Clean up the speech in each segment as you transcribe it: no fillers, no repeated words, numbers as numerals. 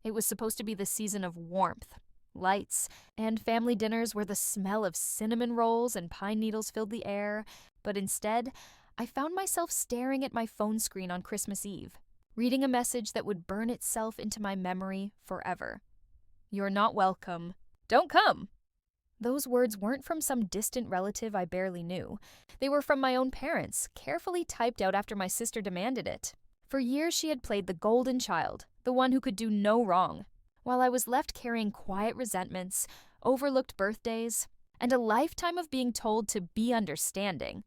It was supposed to be the season of warmth, lights, and family dinners where the smell of cinnamon rolls and pine needles filled the air, but instead, I found myself staring at my phone screen on Christmas Eve, reading a message that would burn itself into my memory forever. "You're not welcome. Don't come." Those words weren't from some distant relative I barely knew. They were from my own parents, carefully typed out after my sister demanded it. For years she had played the golden child, the one who could do no wrong, while I was left carrying quiet resentments, overlooked birthdays, and a lifetime of being told to be understanding.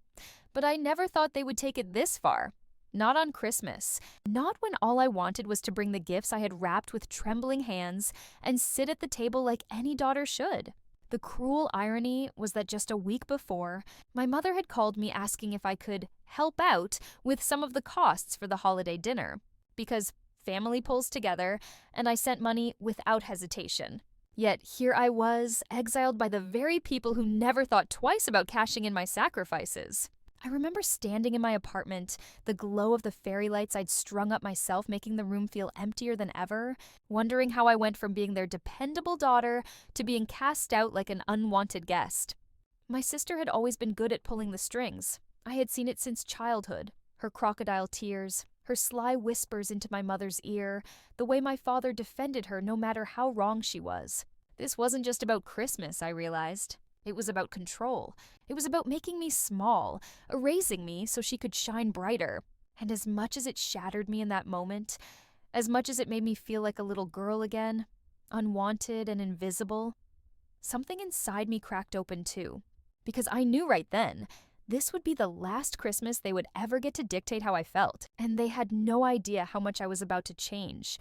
But I never thought they would take it this far. Not on Christmas. Not when all I wanted was to bring the gifts I had wrapped with trembling hands and sit at the table like any daughter should. The cruel irony was that just a week before, my mother had called me asking if I could help out with some of the costs for the holiday dinner, because family pulls together, and I sent money without hesitation. Yet here I was, exiled by the very people who never thought twice about cashing in my sacrifices. I remember standing in my apartment, the glow of the fairy lights I'd strung up myself making the room feel emptier than ever, wondering how I went from being their dependable daughter to being cast out like an unwanted guest. My sister had always been good at pulling the strings. I had seen it since childhood. Her crocodile tears, her sly whispers into my mother's ear, the way my father defended her no matter how wrong she was. This wasn't just about Christmas, I realized. It was about control. It was about making me small, erasing me so she could shine brighter. And as much as it shattered me in that moment, as much as it made me feel like a little girl again, unwanted and invisible, something inside me cracked open too. Because I knew right then, this would be the last Christmas they would ever get to dictate how I felt. And they had no idea how much I was about to change.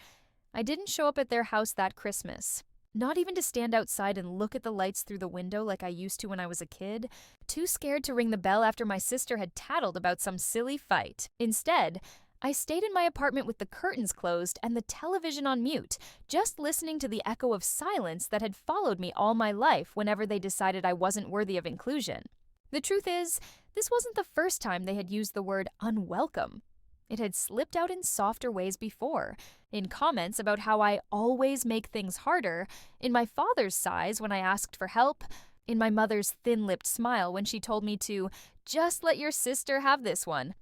I didn't show up at their house that Christmas. Not even to stand outside and look at the lights through the window like I used to when I was a kid. Too scared to ring the bell after my sister had tattled about some silly fight. Instead, I stayed in my apartment with the curtains closed and the television on mute, just listening to the echo of silence that had followed me all my life whenever they decided I wasn't worthy of inclusion. The truth is, this wasn't the first time they had used the word unwelcome. It had slipped out in softer ways before, in comments about how I always make things harder, in my father's sighs when I asked for help, in my mother's thin-lipped smile when she told me to just let your sister have this one.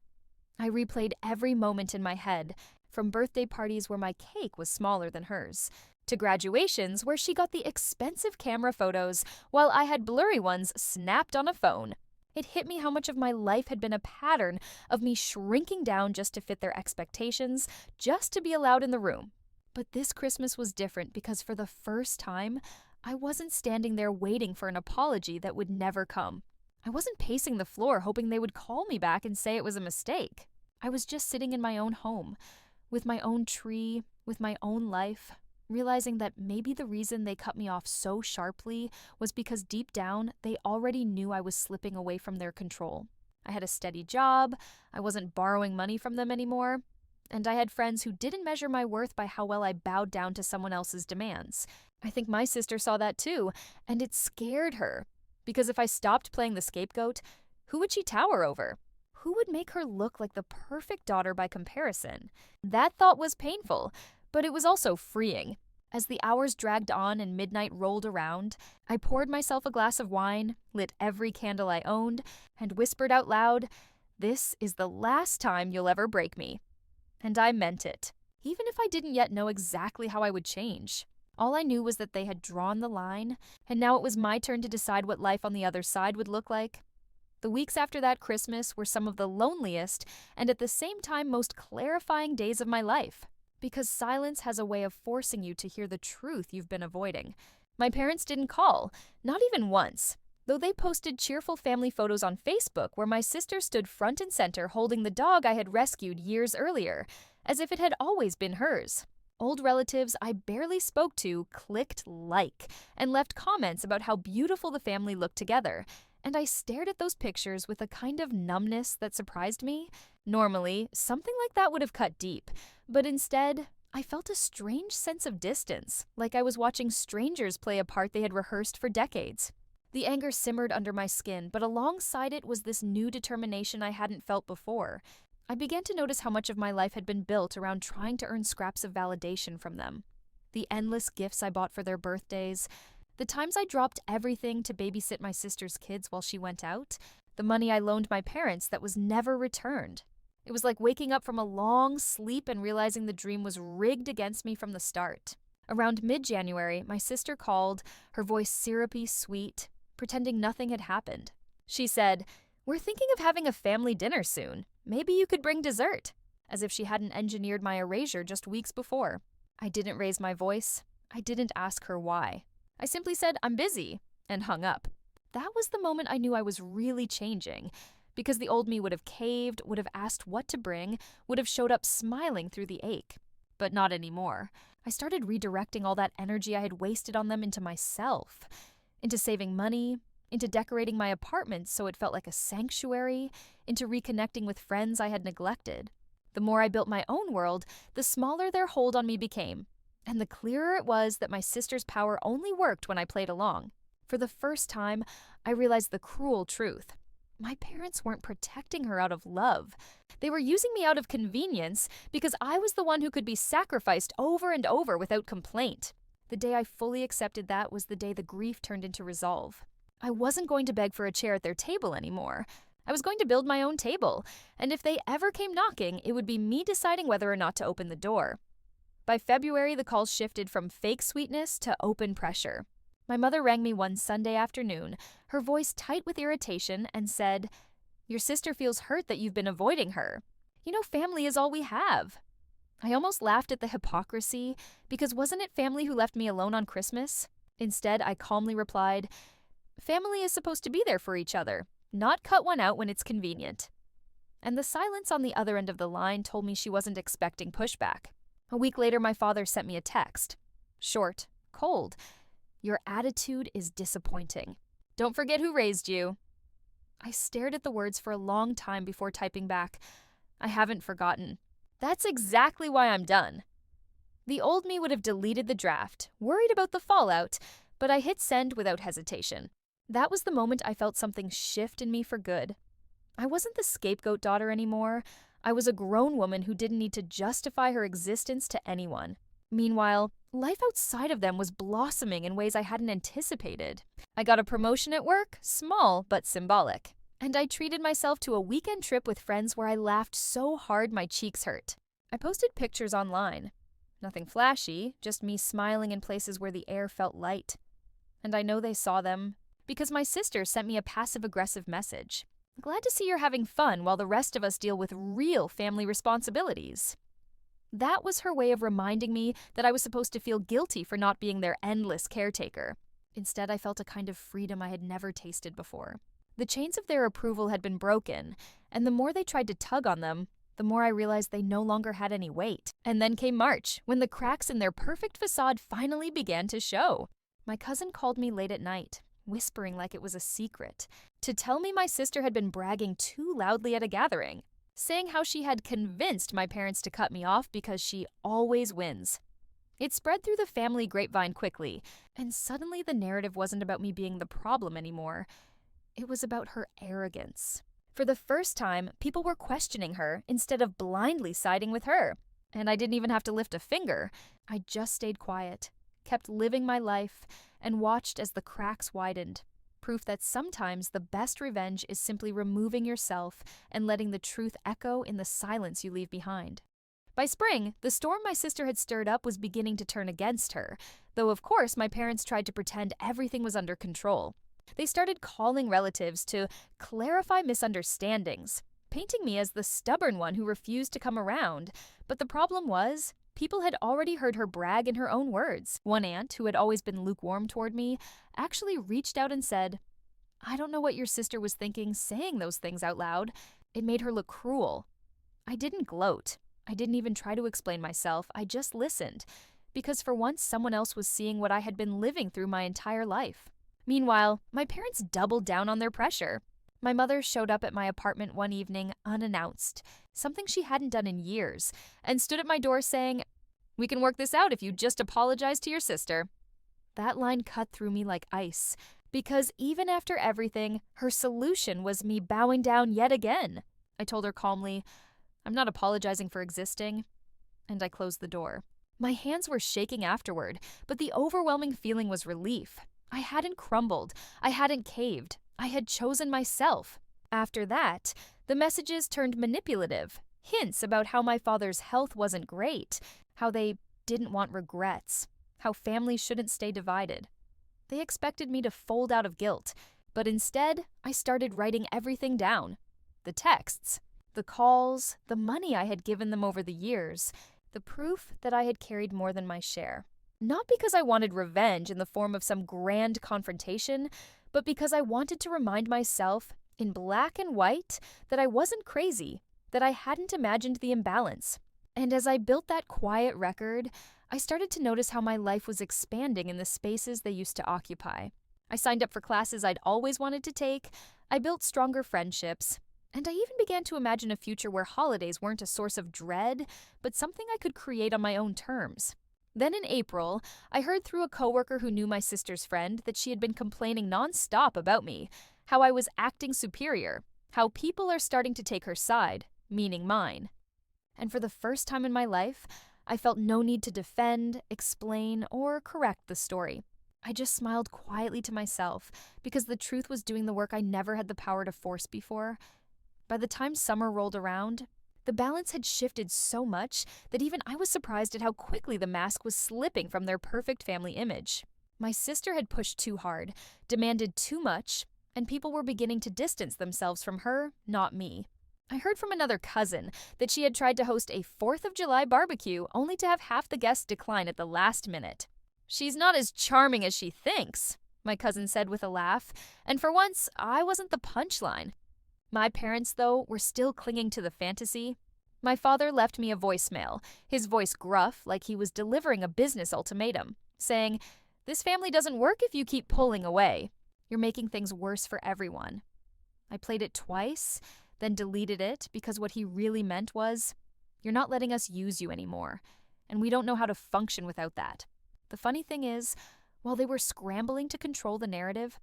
I replayed every moment in my head, from birthday parties where my cake was smaller than hers, to graduations where she got the expensive camera photos while I had blurry ones snapped on a phone. It hit me how much of my life had been a pattern of me shrinking down just to fit their expectations, just to be allowed in the room. But this Christmas was different because for the first time, I wasn't standing there waiting for an apology that would never come. I wasn't pacing the floor hoping they would call me back and say it was a mistake. I was just sitting in my own home, with my own tree, with my own life, realizing that maybe the reason they cut me off so sharply was because deep down, they already knew I was slipping away from their control. I had a steady job, I wasn't borrowing money from them anymore, and I had friends who didn't measure my worth by how well I bowed down to someone else's demands. I think my sister saw that too, and it scared her, because if I stopped playing the scapegoat, who would she tower over? Who would make her look like the perfect daughter by comparison? That thought was painful, but it was also freeing. As the hours dragged on and midnight rolled around, I poured myself a glass of wine, lit every candle I owned, and whispered out loud, "This is the last time you'll ever break me." And I meant it, even if I didn't yet know exactly how I would change. All I knew was that they had drawn the line, and now it was my turn to decide what life on the other side would look like. The weeks after that Christmas were some of the loneliest and at the same time most clarifying days of my life. Because silence has a way of forcing you to hear the truth you've been avoiding. My parents didn't call, not even once, though they posted cheerful family photos on Facebook where my sister stood front and center holding the dog I had rescued years earlier, as if it had always been hers. Old relatives I barely spoke to clicked like and left comments about how beautiful the family looked together, and I stared at those pictures with a kind of numbness that surprised me. Normally, something like that would have cut deep, but instead, I felt a strange sense of distance, like I was watching strangers play a part they had rehearsed for decades. The anger simmered under my skin, but alongside it was this new determination I hadn't felt before. I began to notice how much of my life had been built around trying to earn scraps of validation from them. The endless gifts I bought for their birthdays, the times I dropped everything to babysit my sister's kids while she went out, the money I loaned my parents that was never returned. It was like waking up from a long sleep and realizing the dream was rigged against me from the start. Around mid-January, my sister called, her voice syrupy sweet, pretending nothing had happened. She said, "We're thinking of having a family dinner soon. Maybe you could bring dessert," as if she hadn't engineered my erasure just weeks before. I didn't raise my voice. I didn't ask her why. I simply said, "I'm busy," and hung up. That was the moment I knew I was really changing, because the old me would have caved, would have asked what to bring, would have showed up smiling through the ache. But not anymore. I started redirecting all that energy I had wasted on them into myself, into saving money, into decorating my apartment so it felt like a sanctuary, into reconnecting with friends I had neglected. The more I built my own world, the smaller their hold on me became, and the clearer it was that my sister's power only worked when I played along. For the first time, I realized the cruel truth. My parents weren't protecting her out of love. They were using me out of convenience because I was the one who could be sacrificed over and over without complaint. The day I fully accepted that was the day the grief turned into resolve. I wasn't going to beg for a chair at their table anymore. I was going to build my own table, and if they ever came knocking, it would be me deciding whether or not to open the door. By February, the calls shifted from fake sweetness to open pressure. My mother rang me one Sunday afternoon, her voice tight with irritation, and said, "Your sister feels hurt that you've been avoiding her. You know, family is all we have." I almost laughed at the hypocrisy, because wasn't it family who left me alone on Christmas? Instead, I calmly replied, "Family is supposed to be there for each other, not cut one out when it's convenient." And the silence on the other end of the line told me she wasn't expecting pushback. A week later, my father sent me a text. Short, cold. "Your attitude is disappointing. Don't forget who raised you." I stared at the words for a long time before typing back, "I haven't forgotten. That's exactly why I'm done." The old me would have deleted the draft, worried about the fallout, but I hit send without hesitation. That was the moment I felt something shift in me for good. I wasn't the scapegoat daughter anymore. I was a grown woman who didn't need to justify her existence to anyone. Meanwhile, life outside of them was blossoming in ways I hadn't anticipated. I got a promotion at work, small but symbolic. And I treated myself to a weekend trip with friends where I laughed so hard my cheeks hurt. I posted pictures online. Nothing flashy, just me smiling in places where the air felt light. And I know they saw them, because my sister sent me a passive-aggressive message. "Glad to see you're having fun while the rest of us deal with real family responsibilities." That was her way of reminding me that I was supposed to feel guilty for not being their endless caretaker. Instead, I felt a kind of freedom I had never tasted before. The chains of their approval had been broken, and the more they tried to tug on them, the more I realized they no longer had any weight. And then came March, when the cracks in their perfect facade finally began to show. My cousin called me late at night, whispering like it was a secret, to tell me my sister had been bragging too loudly at a gathering, saying how she had convinced my parents to cut me off because she always wins. It spread through the family grapevine quickly, and suddenly the narrative wasn't about me being the problem anymore. It was about her arrogance. For the first time, people were questioning her instead of blindly siding with her. And I didn't even have to lift a finger. I just stayed quiet, kept living my life, and watched as the cracks widened. Proof that sometimes the best revenge is simply removing yourself and letting the truth echo in the silence you leave behind. By spring, the storm my sister had stirred up was beginning to turn against her, though of course my parents tried to pretend everything was under control. They started calling relatives to clarify misunderstandings, painting me as the stubborn one who refused to come around. But the problem was, people had already heard her brag in her own words. One aunt, who had always been lukewarm toward me, actually reached out and said, "I don't know what your sister was thinking saying those things out loud. It made her look cruel." I didn't gloat. I didn't even try to explain myself. I just listened, because for once someone else was seeing what I had been living through my entire life. Meanwhile, my parents doubled down on their pressure. My mother showed up at my apartment one evening unannounced, something she hadn't done in years, and stood at my door saying, "We can work this out if you just apologize to your sister." That line cut through me like ice, because even after everything, her solution was me bowing down yet again. I told her calmly, "I'm not apologizing for existing," and I closed the door. My hands were shaking afterward, but the overwhelming feeling was relief. I hadn't crumbled. I hadn't caved. I had chosen myself. After that, the messages turned manipulative. Hints about how my father's health wasn't great, how they didn't want regrets, how families shouldn't stay divided. They expected me to fold out of guilt, but instead, I started writing everything down. The texts, the calls, the money I had given them over the years, the proof that I had carried more than my share. Not because I wanted revenge in the form of some grand confrontation, but because I wanted to remind myself, in black and white, that I wasn't crazy, that I hadn't imagined the imbalance. And as I built that quiet record, I started to notice how my life was expanding in the spaces they used to occupy. I signed up for classes I'd always wanted to take, I built stronger friendships, and I even began to imagine a future where holidays weren't a source of dread, but something I could create on my own terms. Then in April, I heard through a coworker who knew my sister's friend that she had been complaining nonstop about me, how I was acting superior, how people are starting to take her side, meaning mine. And for the first time in my life, I felt no need to defend, explain, or correct the story. I just smiled quietly to myself because the truth was doing the work I never had the power to force before. By the time summer rolled around, the balance had shifted so much that even I was surprised at how quickly the mask was slipping from their perfect family image. My sister had pushed too hard, demanded too much, and people were beginning to distance themselves from her, not me. I heard from another cousin that she had tried to host a 4th of July barbecue only to have half the guests decline at the last minute. "She's not as charming as she thinks," my cousin said with a laugh, and for once, I wasn't the punchline. My parents, though, were still clinging to the fantasy. My father left me a voicemail, his voice gruff like he was delivering a business ultimatum, saying, "This family doesn't work if you keep pulling away. You're making things worse for everyone." I played it twice, then deleted it because what he really meant was, "You're not letting us use you anymore, and we don't know how to function without that." The funny thing is, while they were scrambling to control the narrative,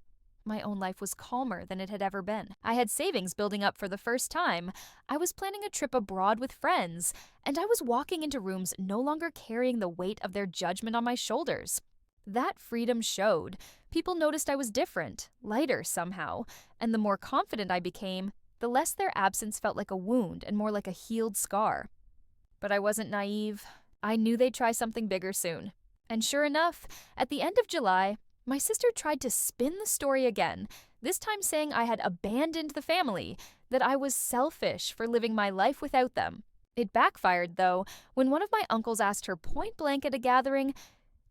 my own life was calmer than it had ever been. I had savings building up for the first time. I was planning a trip abroad with friends, and I was walking into rooms no longer carrying the weight of their judgment on my shoulders. That freedom showed. People noticed I was different, lighter somehow, and the more confident I became, the less their absence felt like a wound and more like a healed scar. But I wasn't naive. I knew they'd try something bigger soon. And sure enough, at the end of July, my sister tried to spin the story again, this time saying I had abandoned the family, that I was selfish for living my life without them. It backfired, though, when one of my uncles asked her point blank at a gathering,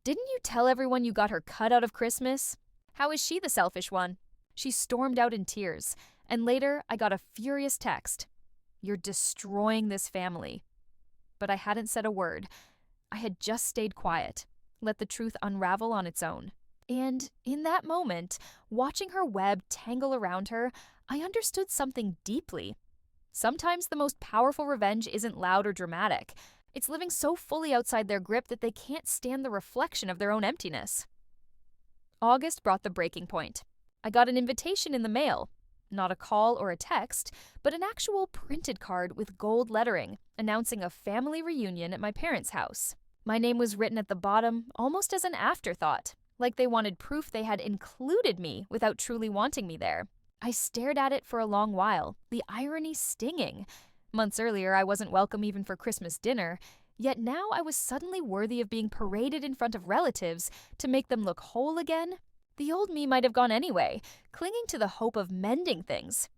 "Didn't you tell everyone you got her cut out of Christmas? How is she the selfish one?" She stormed out in tears, and later I got a furious text. "You're destroying this family." But I hadn't said a word. I had just stayed quiet, let the truth unravel on its own. And in that moment, watching her web tangle around her, I understood something deeply. Sometimes the most powerful revenge isn't loud or dramatic. It's living so fully outside their grip that they can't stand the reflection of their own emptiness. August brought the breaking point. I got an invitation in the mail. Not a call or a text, but an actual printed card with gold lettering announcing a family reunion at my parents' house. My name was written at the bottom almost as an afterthought, like they wanted proof they had included me without truly wanting me there. I stared at it for a long while, the irony stinging. Months earlier, I wasn't welcome even for Christmas dinner, yet now I was suddenly worthy of being paraded in front of relatives to make them look whole again. The old me might have gone anyway, clinging to the hope of mending things.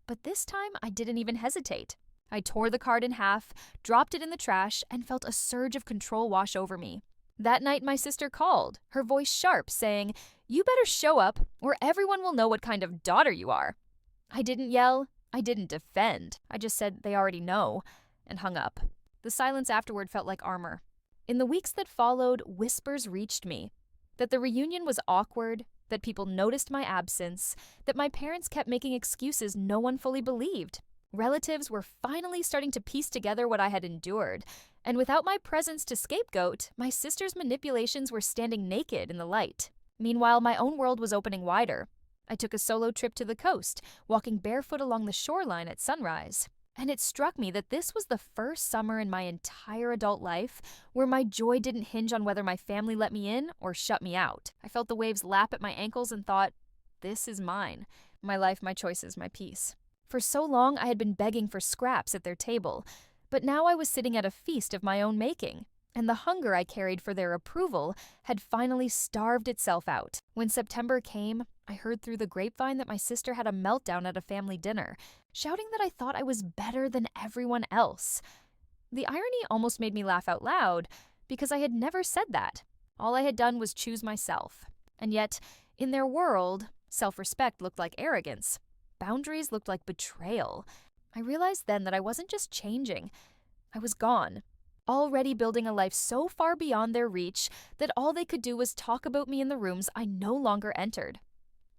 But this time, I didn't even hesitate. I tore the card in half, dropped it in the trash, and felt a surge of control wash over me. That night, my sister called, her voice sharp, saying, "You better show up, or everyone will know what kind of daughter you are." I didn't yell. I didn't defend. I just said they already know, and hung up. The silence afterward felt like armor. In the weeks that followed, whispers reached me. That the reunion was awkward, that people noticed my absence, that my parents kept making excuses no one fully believed. Relatives were finally starting to piece together what I had endured, and without my presence to scapegoat, my sister's manipulations were standing naked in the light. Meanwhile, my own world was opening wider. I took a solo trip to the coast, walking barefoot along the shoreline at sunrise. And it struck me that this was the first summer in my entire adult life where my joy didn't hinge on whether my family let me in or shut me out. I felt the waves lap at my ankles and thought, this is mine. My life, my choices, my peace. For so long, I had been begging for scraps at their table, but now I was sitting at a feast of my own making, and the hunger I carried for their approval had finally starved itself out. When September came, I heard through the grapevine that my sister had a meltdown at a family dinner, shouting that I thought I was better than everyone else. The irony almost made me laugh out loud, because I had never said that. All I had done was choose myself. And yet, in their world, self-respect looked like arrogance. Boundaries looked like betrayal. I realized then that I wasn't just changing, I was gone. Already building a life so far beyond their reach that all they could do was talk about me in the rooms I no longer entered.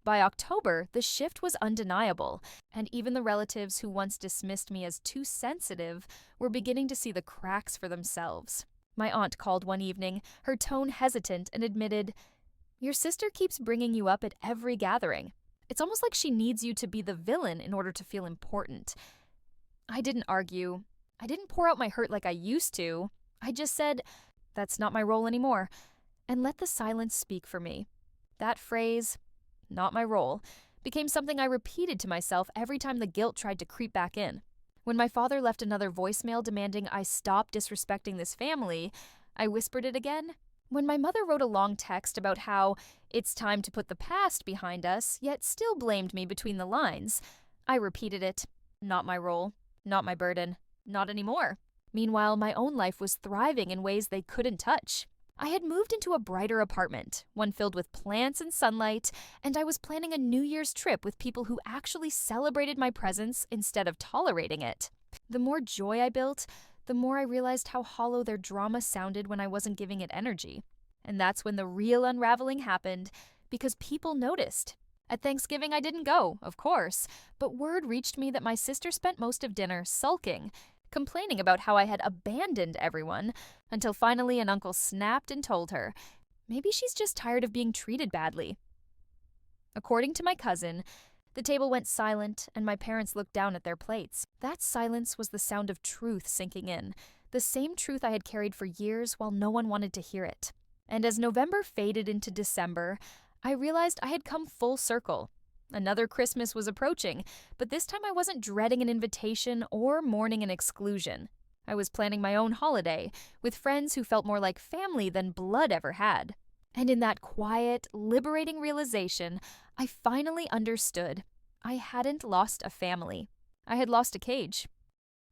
By October, the shift was undeniable, and even the relatives who once dismissed me as too sensitive were beginning to see the cracks for themselves. My aunt called one evening, her tone hesitant, and admitted, "Your sister keeps bringing you up at every gathering. It's almost like she needs you to be the villain in order to feel important." I didn't argue. I didn't pour out my hurt like I used to. I just said, "That's not my role anymore," and let the silence speak for me. That phrase, "not my role," became something I repeated to myself every time the guilt tried to creep back in. When my father left another voicemail demanding I stop disrespecting this family, I whispered it again. When my mother wrote a long text about how it's time to put the past behind us, yet still blamed me between the lines, I repeated it. Not my role, not my burden, not anymore. Meanwhile, my own life was thriving in ways they couldn't touch. I had moved into a brighter apartment, one filled with plants and sunlight, and I was planning a New Year's trip with people who actually celebrated my presence instead of tolerating it. The more joy I built, the more I realized how hollow their drama sounded when I wasn't giving it energy. And that's when the real unraveling happened, because people noticed. At Thanksgiving, I didn't go, of course, but word reached me that my sister spent most of dinner sulking, complaining about how I had abandoned everyone, until finally an uncle snapped and told her, maybe she's just tired of being treated badly. According to my cousin, the table went silent and my parents looked down at their plates. That silence was the sound of truth sinking in, the same truth I had carried for years while no one wanted to hear it. And as November faded into December, I realized I had come full circle. Another Christmas was approaching, but this time I wasn't dreading an invitation or mourning an exclusion. I was planning my own holiday, with friends who felt more like family than blood ever had. And in that quiet, liberating realization, I finally understood. I hadn't lost a family. I had lost a cage.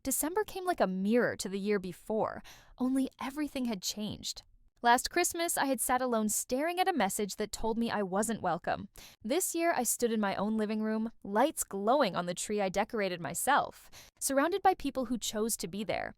December came like a mirror to the year before, only everything had changed. Last Christmas, I had sat alone staring at a message that told me I wasn't welcome. This year, I stood in my own living room, lights glowing on the tree I decorated myself, surrounded by people who chose to be there.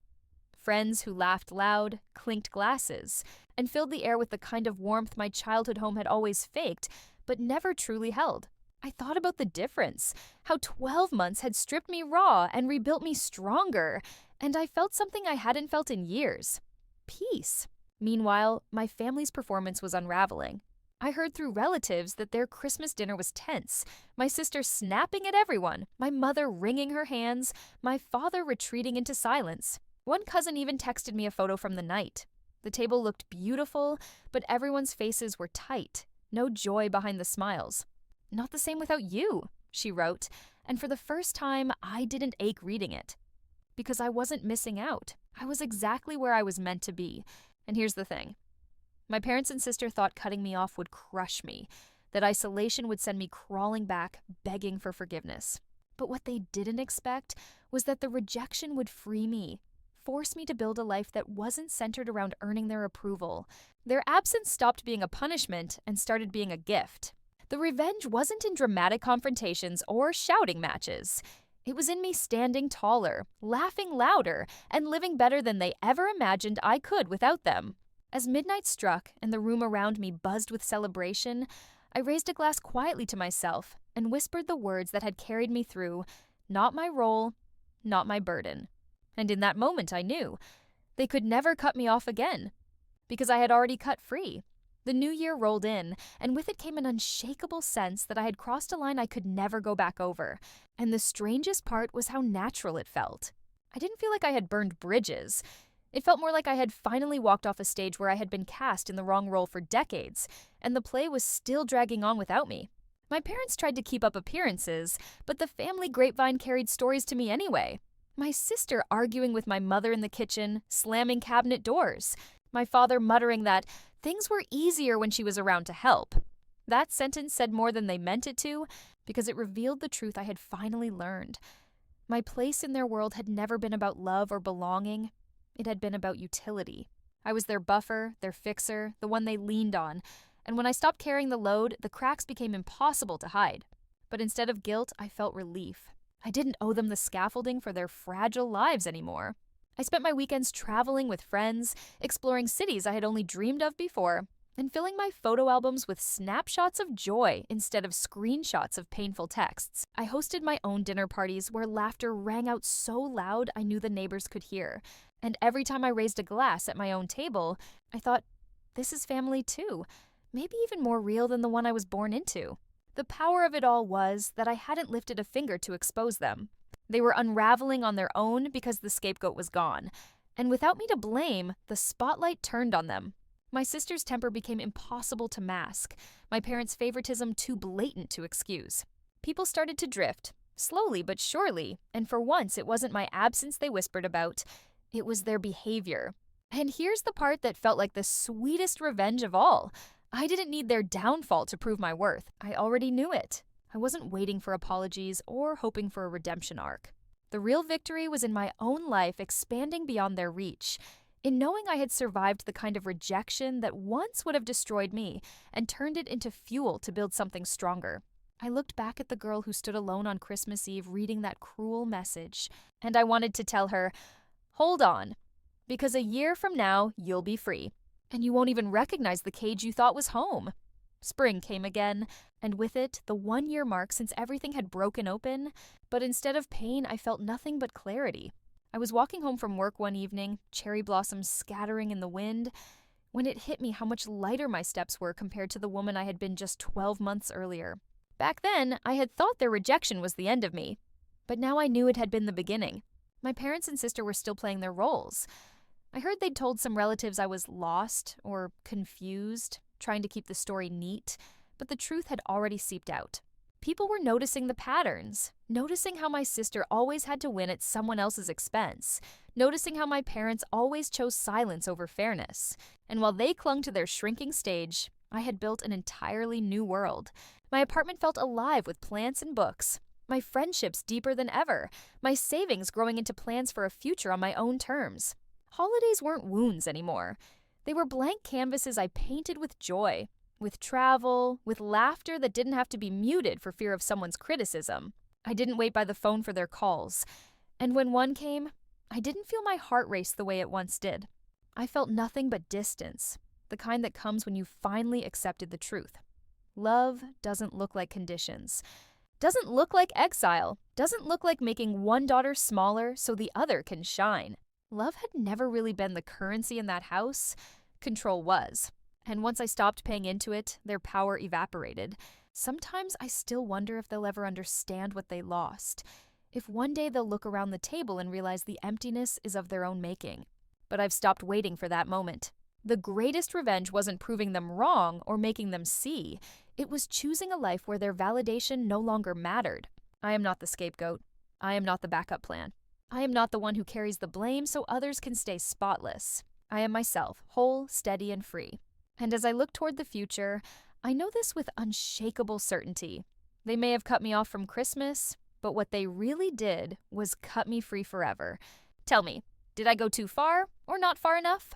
Friends who laughed loud, clinked glasses, and filled the air with the kind of warmth my childhood home had always faked, but never truly held. I thought about the difference, how 12 months had stripped me raw and rebuilt me stronger, and I felt something I hadn't felt in years. Peace. Meanwhile, my family's performance was unraveling. I heard through relatives that their Christmas dinner was tense, my sister snapping at everyone, my mother wringing her hands, my father retreating into silence. One cousin even texted me a photo from the night. The table looked beautiful, but everyone's faces were tight, no joy behind the smiles. "Not the same without you," she wrote, and for the first time, I didn't ache reading it. Because I wasn't missing out. I was exactly where I was meant to be. And here's the thing. My parents and sister thought cutting me off would crush me, that isolation would send me crawling back, begging for forgiveness. But what they didn't expect was that the rejection would free me, force me to build a life that wasn't centered around earning their approval. Their absence stopped being a punishment and started being a gift. The revenge wasn't in dramatic confrontations or shouting matches. It was in me standing taller, laughing louder, and living better than they ever imagined I could without them. As midnight struck and the room around me buzzed with celebration, I raised a glass quietly to myself and whispered the words that had carried me through, "Not my role, not my burden." And in that moment I knew they could never cut me off again, because I had already cut free. The new year rolled in, and with it came an unshakable sense that I had crossed a line I could never go back over. And the strangest part was how natural it felt. I didn't feel like I had burned bridges. It felt more like I had finally walked off a stage where I had been cast in the wrong role for decades, and the play was still dragging on without me. My parents tried to keep up appearances, but the family grapevine carried stories to me anyway. My sister arguing with my mother in the kitchen, slamming cabinet doors. My father muttering that things were easier when she was around to help. That sentence said more than they meant it to, because it revealed the truth I had finally learned. My place in their world had never been about love or belonging. It had been about utility. I was their buffer, their fixer, the one they leaned on. And when I stopped carrying the load, the cracks became impossible to hide. But instead of guilt, I felt relief. I didn't owe them the scaffolding for their fragile lives anymore. I spent my weekends traveling with friends, exploring cities I had only dreamed of before, and filling my photo albums with snapshots of joy instead of screenshots of painful texts. I hosted my own dinner parties where laughter rang out so loud I knew the neighbors could hear. And every time I raised a glass at my own table, I thought, this is family too, maybe even more real than the one I was born into. The power of it all was that I hadn't lifted a finger to expose them. They were unraveling on their own because the scapegoat was gone. And without me to blame, the spotlight turned on them. My sister's temper became impossible to mask, my parents' favoritism too blatant to excuse. People started to drift, slowly but surely, and for once it wasn't my absence they whispered about, it was their behavior. And here's the part that felt like the sweetest revenge of all. I didn't need their downfall to prove my worth. I already knew it. I wasn't waiting for apologies or hoping for a redemption arc. The real victory was in my own life expanding beyond their reach, in knowing I had survived the kind of rejection that once would have destroyed me and turned it into fuel to build something stronger. I looked back at the girl who stood alone on Christmas Eve reading that cruel message, and I wanted to tell her, hold on, because a year from now, you'll be free, and you won't even recognize the cage you thought was home. Spring came again, and with it, the 1-year mark since everything had broken open, but instead of pain, I felt nothing but clarity. I was walking home from work one evening, cherry blossoms scattering in the wind, when it hit me how much lighter my steps were compared to the woman I had been just 12 months earlier. Back then, I had thought their rejection was the end of me, but now I knew it had been the beginning. My parents and sister were still playing their roles. I heard they'd told some relatives I was lost or confused, trying to keep the story neat, but the truth had already seeped out. People were noticing the patterns, noticing how my sister always had to win at someone else's expense, noticing how my parents always chose silence over fairness. And while they clung to their shrinking stage, I had built an entirely new world. My apartment felt alive with plants and books, my friendships deeper than ever, my savings growing into plans for a future on my own terms. Holidays weren't wounds anymore. They were blank canvases I painted with joy. With travel, with laughter that didn't have to be muted for fear of someone's criticism. I didn't wait by the phone for their calls. And when one came, I didn't feel my heart race the way it once did. I felt nothing but distance, the kind that comes when you finally accepted the truth. Love doesn't look like conditions. Doesn't look like exile. Doesn't look like making one daughter smaller so the other can shine. Love had never really been the currency in that house. Control was. And once I stopped paying into it, their power evaporated. Sometimes I still wonder if they'll ever understand what they lost. If one day they'll look around the table and realize the emptiness is of their own making. But I've stopped waiting for that moment. The greatest revenge wasn't proving them wrong or making them see. It was choosing a life where their validation no longer mattered. I am not the scapegoat. I am not the backup plan. I am not the one who carries the blame so others can stay spotless. I am myself, whole, steady, and free. And as I look toward the future, I know this with unshakable certainty. They may have cut me off from Christmas, but what they really did was cut me free forever. Tell me, did I go too far or not far enough?